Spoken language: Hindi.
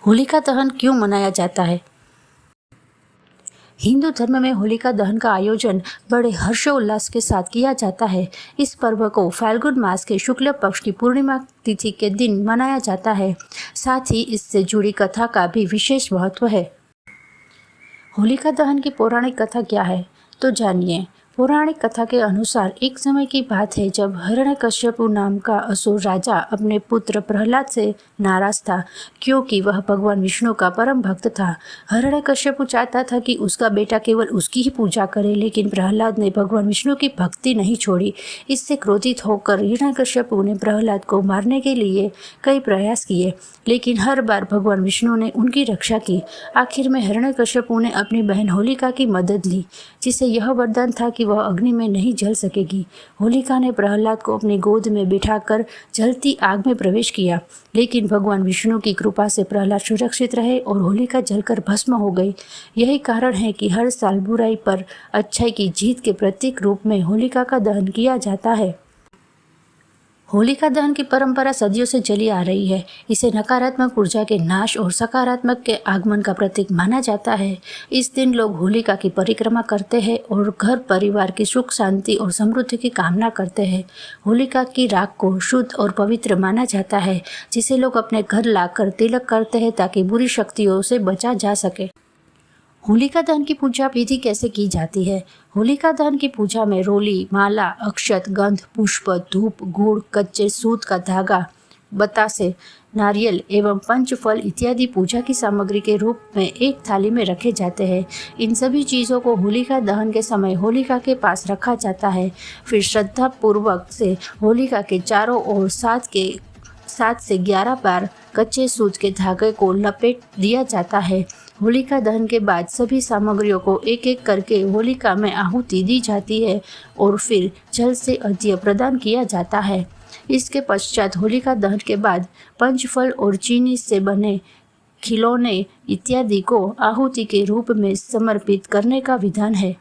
होलिका दहन क्यों मनाया जाता है? हिंदू धर्म में होलिका दहन का आयोजन बड़े हर्षोल्लास के साथ किया जाता है। इस पर्व को फाल्गुन मास के शुक्ल पक्ष की पूर्णिमा तिथि के दिन मनाया जाता है। साथ ही इससे जुड़ी कथा का भी विशेष महत्व है। होलिका दहन की पौराणिक कथा क्या है, तो जानिए। पौराणिक कथा के अनुसार एक समय की बात है जब हिरण्यकश्यपु नाम का असुर राजा अपने पुत्र प्रहलाद से नाराज था, क्योंकि वह भगवान विष्णु का परम भक्त था। हिरण्यकश्यपु चाहता था कि उसका बेटा केवल उसकी ही पूजा करे, लेकिन प्रहलाद ने भगवान विष्णु की भक्ति नहीं छोड़ी। इससे क्रोधित होकर हिरण्यकश्यपु ने प्रहलाद को मारने के लिए कई प्रयास किए, लेकिन हर बार भगवान विष्णु ने उनकी रक्षा की। आखिर में हिरण्यकश्यपु ने अपनी बहन होलिका की मदद ली, जिसे यह वरदान था कि वह अग्नि में नहीं जल सकेगी। होलिका ने प्रहलाद को अपनी गोद में बिठाकर जलती आग में प्रवेश किया, लेकिन भगवान विष्णु की कृपा से प्रहलाद सुरक्षित रहे और होलिका जलकर भस्म हो गई। यही कारण है कि हर साल बुराई पर अच्छाई की जीत के प्रतीक रूप में होलिका का दहन किया जाता है। होलिका दहन की परंपरा सदियों से चली आ रही है। इसे नकारात्मक ऊर्जा के नाश और सकारात्मक के आगमन का प्रतीक माना जाता है। इस दिन लोग होलिका की परिक्रमा करते हैं और घर परिवार की सुख शांति और समृद्धि की कामना करते हैं। होलिका की राख को शुद्ध और पवित्र माना जाता है, जिसे लोग अपने घर लाकर तिलक करते हैं ताकि बुरी शक्तियों से बचा जा सके। होलिका दहन की पूजा विधि कैसे की जाती है? होलिका दहन की पूजा में रोली, माला, अक्षत, गंध, पुष्प, धूप, गुड़, कच्चे सूत का धागा, बतासे, नारियल एवं पंचफल इत्यादि पूजा की सामग्री के रूप में एक थाली में रखे जाते हैं। इन सभी चीज़ों को होलिका दहन के समय होलिका के पास रखा जाता है। फिर श्रद्धा पूर्वक से होलिका के चारों ओर 7 से 11 बार कच्चे सूत के धागे को लपेट दिया जाता है। होलिका दहन के बाद सभी सामग्रियों को एक एक करके होलिका में आहुति दी जाती है और फिर जल से अर्घ्य प्रदान किया जाता है। इसके पश्चात होलिका दहन के बाद पंचफल और चीनी से बने खिलौने इत्यादि को आहुति के रूप में समर्पित करने का विधान है।